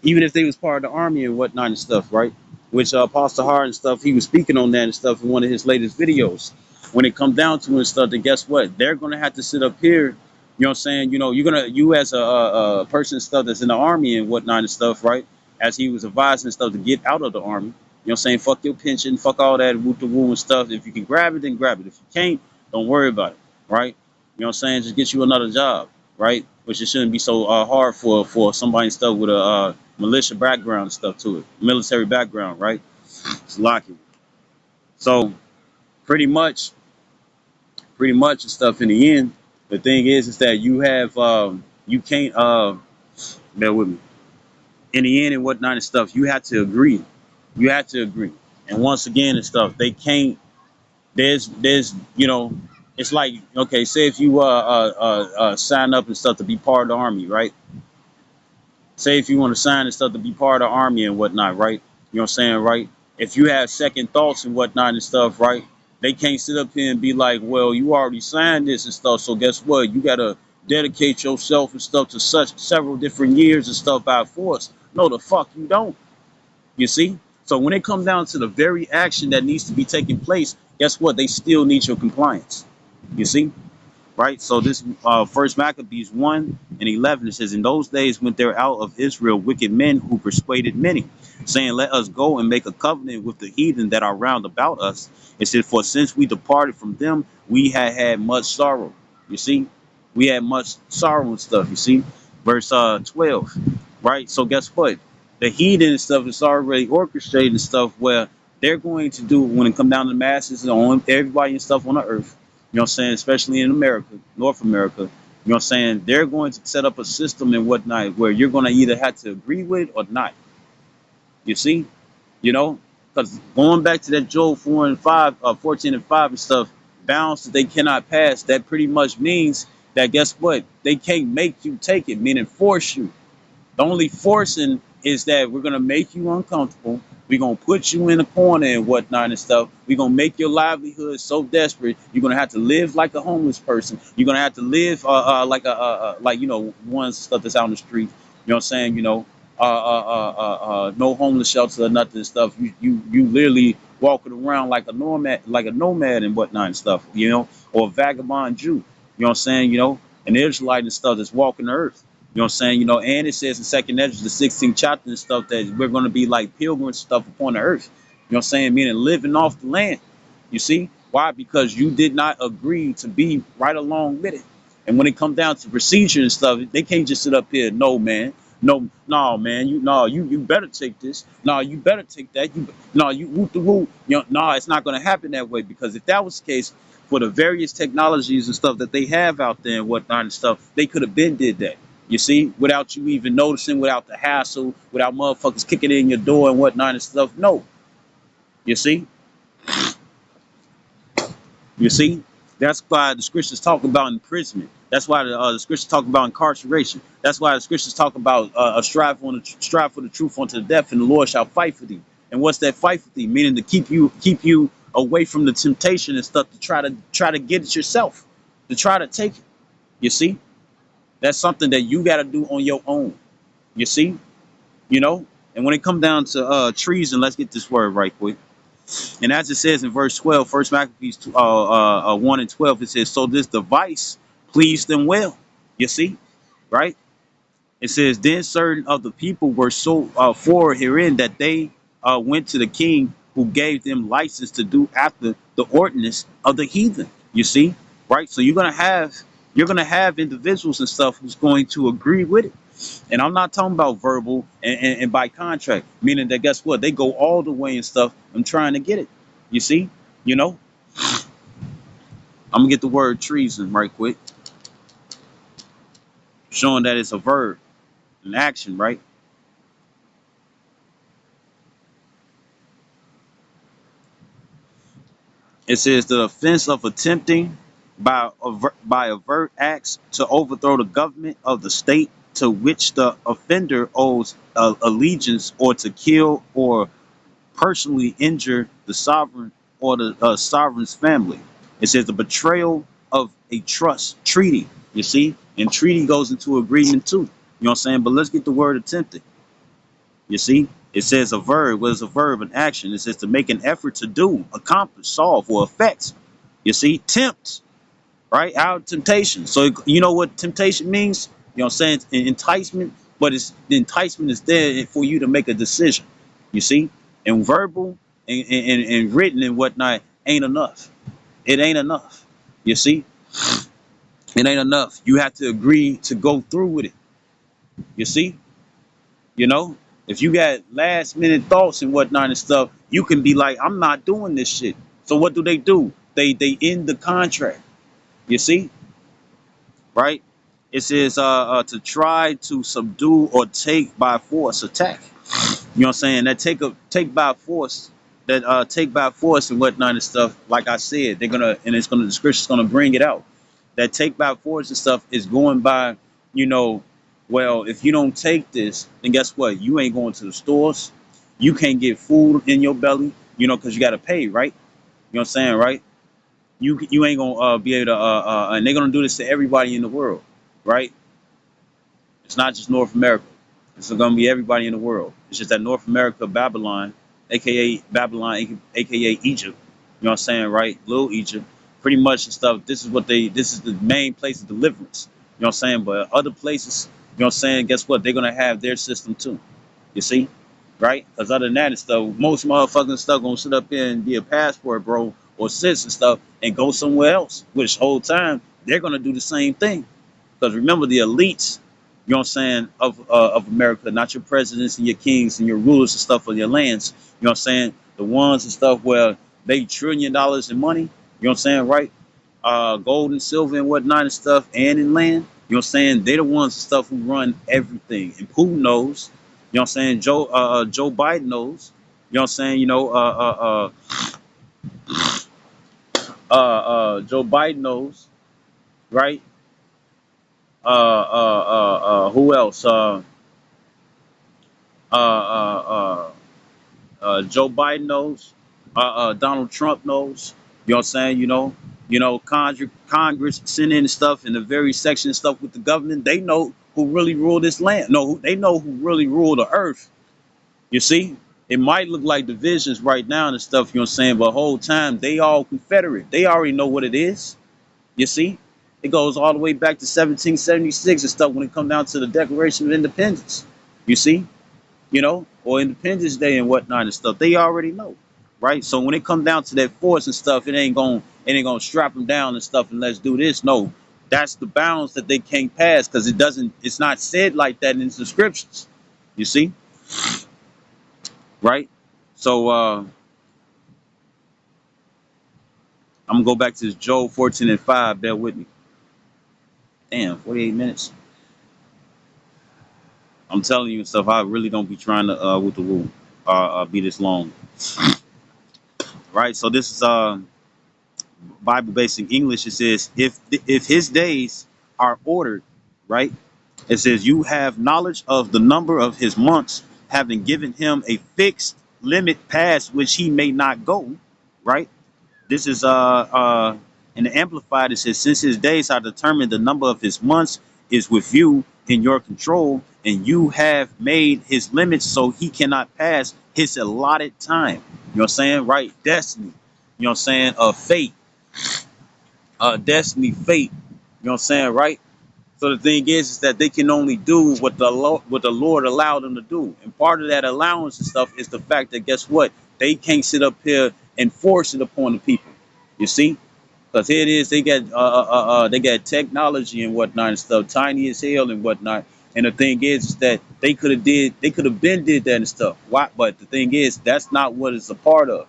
Even if they was part of the army and whatnot and stuff, right? Which Apostle Hart and stuff, he was speaking on that and stuff in one of his latest videos. When it comes down to it and stuff, then guess what? They're gonna have to sit up here. You know what I'm saying? You as a person and stuff that's in the army and whatnot and stuff, right? As he was advising and stuff to get out of the army. You know what I'm saying? Fuck your pension, fuck all that woo the woo and stuff. If you can grab it, then grab it. If you can't, don't worry about it, right? You know what I'm saying? Just get you another job, right? Which it shouldn't be so hard for somebody and stuff with a militia background and stuff to it, military background, right? It's locking. So pretty much and stuff. In the end, the thing is that you have you can't bear with me. In the end and whatnot and stuff, you have to agree. You have to agree. And once again and stuff, they can't. There's it's like, okay, say if you sign up and stuff to be part of the army, right? Say if you want to sign and stuff to be part of the army and whatnot, right? You know what I'm saying, right? If you have second thoughts and whatnot and stuff, right? They can't sit up here and be like, well, you already signed this and stuff, so guess what? You gotta dedicate yourself and stuff to such several different years and stuff by force. No, the fuck you don't. You see? So when it comes down to the very action that needs to be taking place, guess what? They still need your compliance. You see? Right? So this First Maccabees 1:11, it says, in those days went there out of Israel wicked men who persuaded many, saying, let us go and make a covenant with the heathen that are round about us. It said, for since we departed from them, we had much sorrow. You see? We had much sorrow and stuff, you see? Verse 12. Right? So guess what? The heathen and stuff is already orchestrated and stuff where they're going to do when it come down to the masses and on everybody and stuff on the earth. You know what I'm saying? Especially in America, North America. You know what I'm saying? They're going to set up a system and whatnot where you're going to either have to agree with it or not. You see? You know? Because going back to that Job 4 and 5, 14 and 5 and stuff, bounds that they cannot pass, that pretty much means that guess what? They can't make you take it, meaning force you. The only forcing is that we're gonna make you uncomfortable. We're gonna put you in a corner and whatnot and stuff. We're gonna make your livelihood so desperate. You're gonna have to live like a homeless person. You're gonna have to live like like one stuff that's out on the street. You know what I'm saying? No homeless shelter or nothing and stuff. You literally walking around like a nomad and whatnot and stuff. Or a vagabond Jew. You know what I'm saying? An Israelite and stuff that's walking the earth. You know what I'm saying? And it says in Second Ezra, the 16th chapter and stuff, that we're going to be like pilgrims and stuff upon the earth. You know what I'm saying? Meaning living off the land. You see? Why? Because you did not agree to be right along with it. And when it comes down to procedure and stuff, they can't just sit up here, no, man. No, man. You better take this. No, you better take that. You whoop the whoop. No, it's not going to happen that way, because if that was the case, for the various technologies and stuff that they have out there and whatnot and stuff, they could have been did that. You see, without you even noticing, without the hassle, without motherfuckers kicking in your door and whatnot and stuff. No, you see, you see, that's why the scriptures talk about imprisonment. That's why the scriptures talk about incarceration. That's why the scriptures talk about a strive for the truth unto the death, and the Lord shall fight for thee. And what's that fight for thee? Meaning to keep you away from the temptation and stuff, to try to get it yourself, to try to take it. You see, that's something that you got to do on your own. You see, and when it comes down to treason, let's get this word right quick. And as it says in verse 12, First Maccabees 1 and 12, it says, so this device pleased them well. You see, right? It says, then certain of the people were so forward herein that they went to the king, who gave them license to do after the ordinance of the heathen. You see, right? So you're gonna have individuals and stuff who's going to agree with it. And I'm not talking about verbal and by contract, meaning that guess what? They go all the way and stuff. I'm trying to get it. You see, you know, I'm gonna get the word treason right quick, showing that it's a verb, an action, right? It says the offense of attempting by overt acts to overthrow the government of the state to which the offender owes allegiance, or to kill or personally injure the sovereign or the sovereign's family. It says the betrayal of a trust treaty. You see? And treaty goes into agreement too. You know what I'm saying? But let's get the word attempted. You see? It says a verb. What is a verb? An action. It says to make an effort to do, accomplish, solve, or affect. You see? Tempt, right? Our temptation. So you know what temptation means? You know what I'm saying? Enticement, but it's the enticement is there for you to make a decision. You see? And verbal and written and whatnot ain't enough. It ain't enough. You see? It ain't enough. You have to agree to go through with it. You see? You know? If you got last minute thoughts and whatnot and stuff, you can be like, I'm not doing this shit. So what do? They end the contract. You see? Right? It says to try to subdue or take by force attack. You know what I'm saying? That take by force, that take by force and whatnot and stuff. Like I said, they're gonna and it's gonna the scripture's gonna bring it out. That take by force and stuff is going by, you know, well, if you don't take this, then guess what? You ain't going to the stores. You can't get food in your belly, you know, because you gotta pay, right? You know what I'm saying, right? You ain't gonna be able to and they're gonna do this to everybody in the world, right? It's not just North America. It's going to be everybody in the world. It's just that North America, Babylon, aka Babylon, aka Egypt. You know what I'm saying, right? Little Egypt, pretty much and stuff. This is the main place of deliverance. You know what I'm saying? But other places, you know what I'm saying? Guess what? They're gonna have their system too. You see, right? Because other than that and stuff, most motherfucking stuff gonna sit up here and be a passport, bro, or sis and stuff, and go somewhere else. Which whole time they're gonna do the same thing. Because remember, the elites, you know what I'm saying, of America, not your presidents and your kings and your rulers and stuff of your lands. You know what I'm saying? The ones and stuff where they $1 trillion in money, you know what I'm saying, right? Gold and silver and whatnot and stuff, and in land. You know what I'm saying? They're the ones and stuff who run everything. And Putin knows. You know what I'm saying? Joe Biden knows. You know what I'm saying? Joe Biden knows, right? Who else? Uh, Joe Biden knows. Donald Trump knows. You know what I'm saying? Congress, Senate and stuff, and the very section and stuff with the government. They know who really rule this land. No, they know who really rule the earth. You see, it might look like divisions right now and stuff. You know what I'm saying? But the whole time they all Confederate. They already know what it is. You see, it goes all the way back to 1776 and stuff when it comes down to the Declaration of Independence. You see, or Independence Day and whatnot and stuff. They already know, right? So when it comes down to that force and stuff, it ain't gonna strap them down and stuff and let's do this. No, that's the bounds that they can't pass because it's not said like that in the scriptures. You see, right? So I'm gonna go back to this Job 14 and 5. Bear with me. Damn, 48 minutes. I'm telling you and stuff. I really don't be trying to with the rule be this long, right? So this is Bible basic English. It says if his days are ordered, right? It says you have knowledge of the number of his months, having given him a fixed limit past which he may not go, right? This is in the Amplified. It says since his days are determined, the number of his months is with you in your control, and you have made his limits so he cannot pass his allotted time. You know what I'm saying? Right? Destiny. You know what I'm saying? Fate, destiny, fate. You know what I'm saying, right? So the thing is that they can only do what the Lord allowed them to do, and part of that allowance and stuff is the fact that guess what? They can't sit up here and force it upon the people. You see, because here it is, they got technology and whatnot and stuff, tiny as hell and whatnot. And the thing is that they could have been did that and stuff. Why? But the thing is, that's not what it's a part of.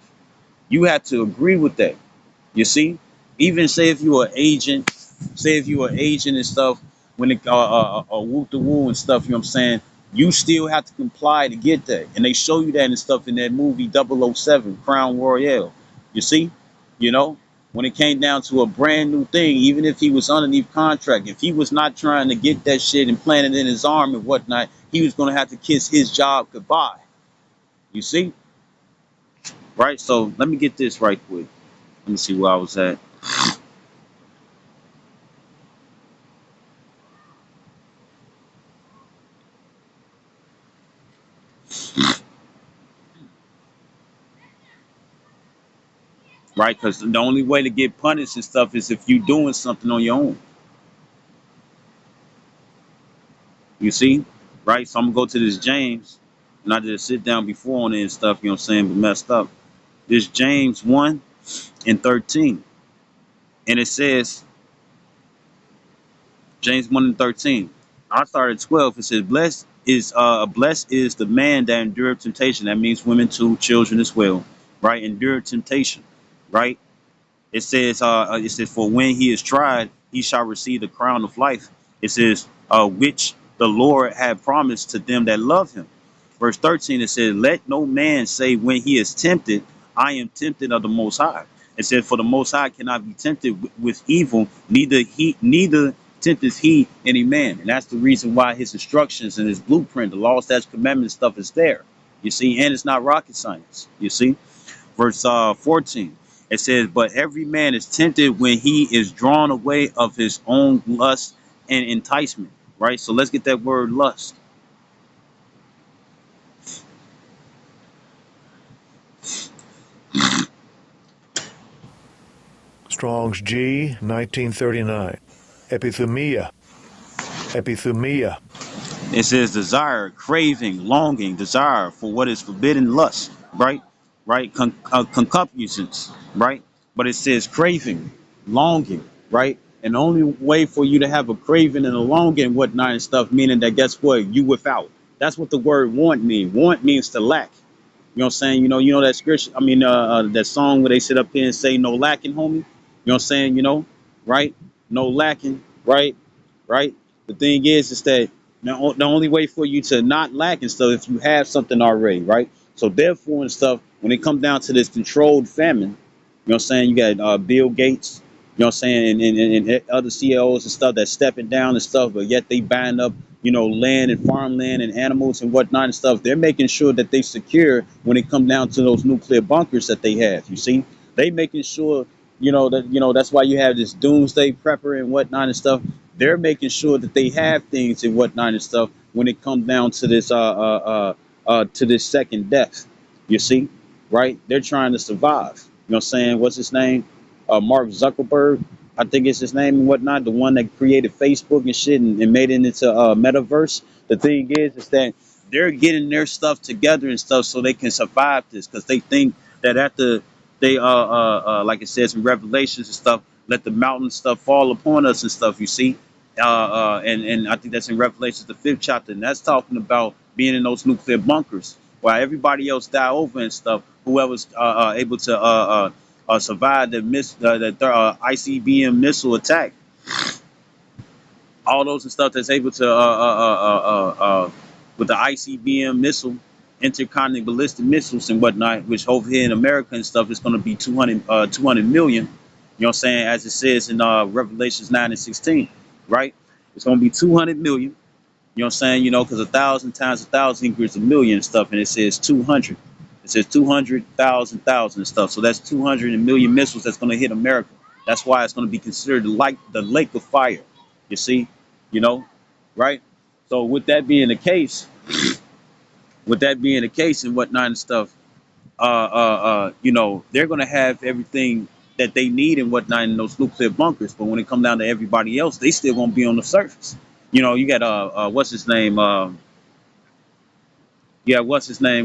You have to agree with that. You see, even say if you are agent and stuff, when it whoop the woo and stuff, you know what I'm saying, you still have to comply to get that, and they show you that and stuff in that movie 007 Crown Royale. You see, you know, when it came down to a brand new thing, even if he was underneath contract, if he was not trying to get that shit and plant it in his arm and whatnot, he was gonna have to kiss his job goodbye. You see, right? So let me get this right quick. Let me see where I was at. right? Because the only way to get punished and stuff is if you doing something on your own. You see, right? So I'm gonna go to this James, and I just sit down before on it and stuff. You know what I'm saying? But messed up. This James 1:13, and it says James 1:13. I started 12. It says, blessed is the man that endured temptation. That means women too, children as well, right? Endured temptation, right? It says, for when he is tried, he shall receive the crown of life. It says, which the Lord had promised to them that love him. Verse 13, it says, let no man say when he is tempted, I am tempted of the Most High. It says, for the Most High cannot be tempted with evil, neither tempteth he any man. And that's the reason why his instructions and his blueprint, the law, statutes, commandments, stuff is there. You see, and it's not rocket science. You see, verse 14. It says, but every man is tempted when he is drawn away of his own lust and enticement. Right? So let's get that word lust. Strong's G, 1939. Epithumia. Epithumia. It says desire, craving, longing, desire for what is forbidden, lust, right? Right? Concupiscence, right? But it says craving, longing, right? And the only way for you to have a craving and a longing and whatnot and stuff, meaning that guess what? You without. That's what the word want means. Want means to lack. You know what I'm saying? You know that scripture, that song where they sit up here and say no lacking, homie. You know what I'm saying? Right? No lacking, right? Right? The thing is that the only way for you to not lack and stuff if you have something already, right? So therefore and stuff, when it comes down to this controlled famine, you know what I'm saying? You got Bill Gates, you know what I'm saying, and other CEOs and stuff that's stepping down and stuff, but yet they buying up, land and farmland and animals and whatnot and stuff. They're making sure that they secure when it comes down to those nuclear bunkers that they have. You see, they making sure, that's why you have this doomsday prepper and whatnot and stuff. They're making sure that they have things and whatnot and stuff when it comes down to this to this second death. You see, right? They're trying to survive. You know what I'm saying? What's his name? Mark Zuckerberg, I think it's his name and whatnot, the one that created Facebook and shit and made it into metaverse. The thing is that they're getting their stuff together and stuff so they can survive this because they think that after they like it says in Revelations and stuff, let the mountain stuff fall upon us and stuff. You see, and I think that's in Revelations the 5th chapter, and that's talking about being in those nuclear bunkers while everybody else die over and stuff. Whoever's able to survive the ICBM missile attack, all those and stuff that's able to with the ICBM missile, intercontinental ballistic missiles and whatnot, which over here in America and stuff is going to be 200 million. You know what I'm saying? As it says in Revelations 9:16, right? It's going to be 200 million. You know what I'm saying? Because 1,000 times 1,000 equals a million and stuff, and it says 200. It says 200,000 and stuff. So that's 200 million missiles that's going to hit America. That's why it's going to be considered like the lake of fire. You see, right? So with that being the case and whatnot and stuff, they're going to have everything that they need and whatnot in those nuclear bunkers. But when it comes down to everybody else, they still going to be on the surface. You got what's his name? Yeah, what's his name?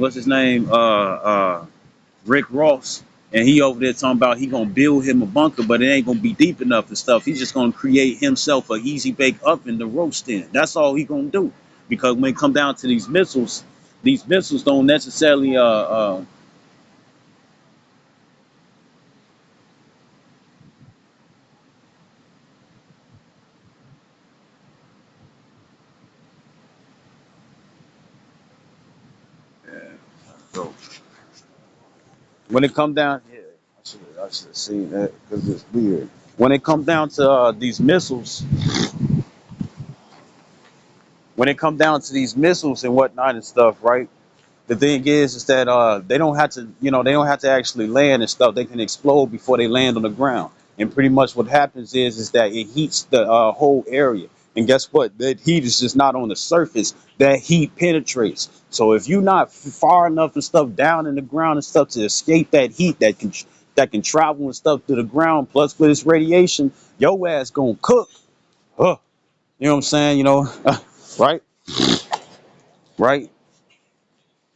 Rick Ross, and he over there talking about he gonna build him a bunker, but it ain't gonna be deep enough and stuff. He's just gonna create himself a easy bake oven to roast in. That's all he gonna do, because when it come down to these missiles don't necessarily so when it come down, yeah, I should have seen that because it's weird. When it come down to these missiles, and whatnot and stuff, right? The thing is that they don't have to, they don't have to actually land and stuff. They can explode before they land on the ground. And pretty much what happens is that it heats the whole area. And guess what? That heat is just not on the surface. That heat penetrates. So if you're not far enough and stuff down in the ground and stuff to escape that heat that can travel and stuff to the ground, plus with its radiation, your ass gonna cook. Huh. You know what I'm saying? Right? Right?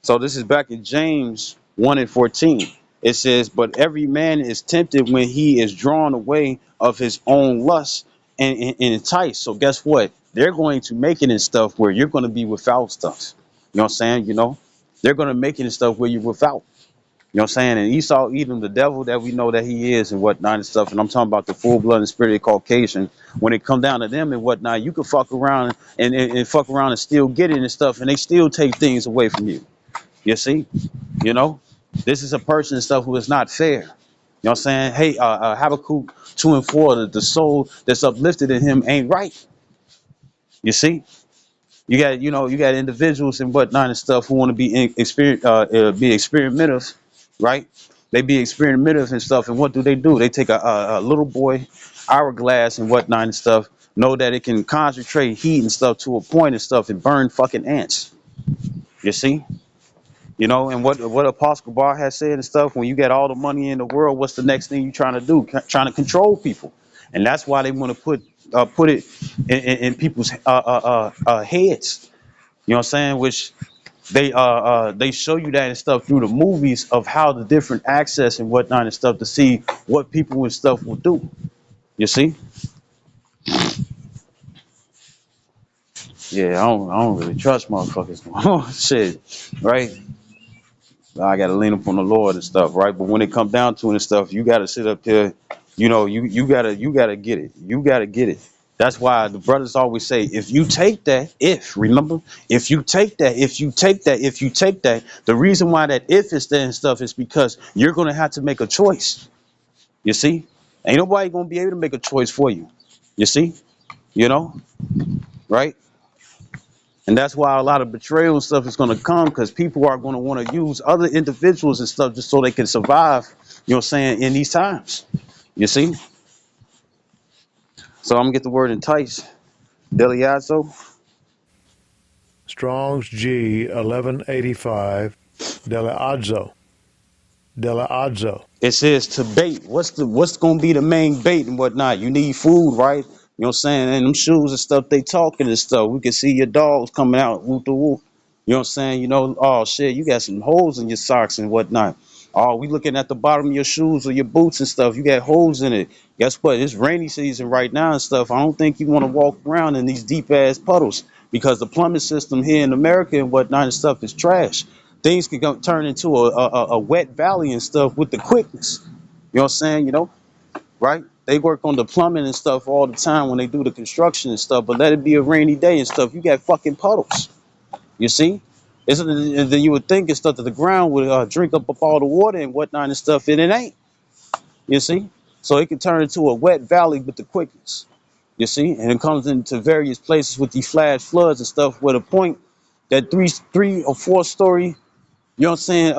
So this is back in James 1 and 14. It says, but every man is tempted when he is drawn away of his own lust and enticed. So guess what? They're going to make it in stuff where you're going to be without stuff. You know what I'm saying? They're going to make it in stuff where you're without. You know what I'm saying? And Esau, Edom, the devil that we know that he is and whatnot and stuff. And I'm talking about the full-blooded spirit Caucasian. When it come down to them and whatnot, you can fuck around and fuck around and still get it and stuff. And they still take things away from you. You see? You know, this is a person and stuff who is not fair. You know what I'm saying? Hey, Habakkuk 2 and 4, the soul that's uplifted in him ain't right. You see? You got individuals and whatnot and stuff who want to be experimentative, right? They be experimentative and stuff. And what do? They take a little boy hourglass and whatnot and stuff, know that it can concentrate heat and stuff to a point and stuff and burn fucking ants. You see? And what Apostle Bar has said and stuff, when you get all the money in the world, what's the next thing you're trying to do? Trying to control people. And that's why they want to put it in people's heads. You know what I'm saying? Which they show you that and stuff through the movies of how the different access and whatnot and stuff to see what people and stuff will do. You see? Yeah, I don't really trust motherfuckers. Shit, right? I gotta lean upon the Lord and stuff, right? But when it come down to it and stuff, you gotta sit up here, you gotta get it. You gotta get it. That's why the brothers always say, if you take that, remember, if you take that, the reason why that if is there and stuff is because you're gonna have to make a choice. You see? Ain't nobody gonna be able to make a choice for you. You see? You know, right? And that's why a lot of betrayal and stuff is going to come, because people are going to want to use other individuals and stuff just so they can survive, you know what I'm saying, in these times. You see? So I'm going to get the word entice. Deliazo. Strong's G 1185. Deleazzo. Deleazzo. It says to bait. What's gonna be the main bait and whatnot? You need food, right? You know what I'm saying? And them shoes and stuff, they talking and stuff. We can see your dogs coming out, whoop the whoop. You know what I'm saying? Oh shit, you got some holes in your socks and whatnot. Oh, we looking at the bottom of your shoes or your boots and stuff. You got holes in it. Guess what? It's rainy season right now and stuff. I don't think you want to walk around in these deep ass puddles, because the plumbing system here in America and whatnot and stuff is trash. Things can turn into a wet valley and stuff with the quickness. You know what I'm saying? Right? They work on the plumbing and stuff all the time when they do the construction and stuff, but let it be a rainy day and stuff, you got fucking puddles. You see? Then you would think and stuff that the ground would drink up all the water and whatnot and stuff, and it ain't. You see? So it can turn into a wet valley with the quickness. You see? And it comes into various places with these flash floods and stuff, where the point that three or four story, you know what I'm saying,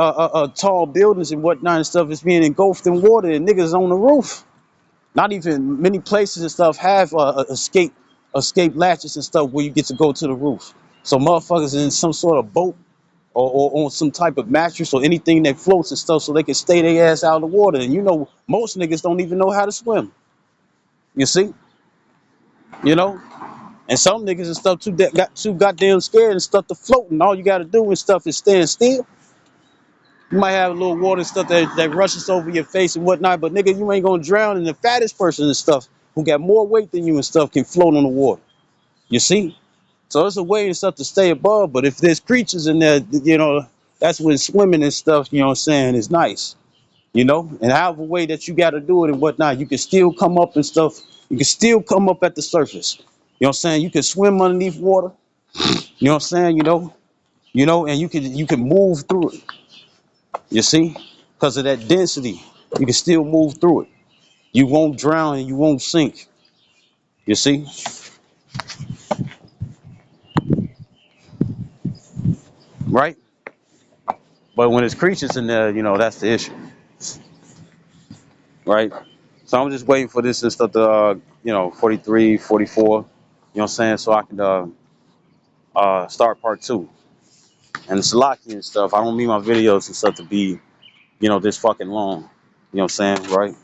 tall buildings and whatnot and stuff is being engulfed in water, and niggas on the roof. Not even many places and stuff have escape latches and stuff where you get to go to the roof. So motherfuckers in some sort of boat or on some type of mattress or anything that floats and stuff, so they can stay their ass out of the water. And most niggas don't even know how to swim. You see? You know? And some niggas and stuff too that got too goddamn scared and stuff to float, and all you gotta do and stuff is stand still. You might have a little water and stuff that rushes over your face and whatnot, but nigga, you ain't gonna drown. And the fattest person and stuff who got more weight than you and stuff can float on the water. You see? So it's a way and stuff to stay above. But if there's creatures in there, that's when swimming and stuff, you know what I'm saying, is nice. And however way that you gotta do it and whatnot, you can still come up and stuff. You can still come up at the surface. You know what I'm saying? You can swim underneath water. You know what I'm saying? And you can move through it. You see? Because of that density, you can still move through it. You won't drown and you won't sink. You see? Right? But when it's creatures in there, that's the issue. Right? So I'm just waiting for this and stuff to, 43, 44. know what I'm saying? So I can start part two. And the Salaki and stuff, I don't mean my videos and stuff to be, this fucking long. You know what I'm saying, right?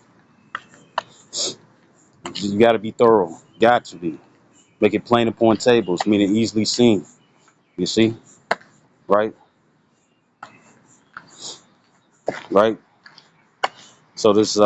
You gotta be thorough. Got to be. Make it plain upon tables, meaning easily seen. You see? Right? Right? So this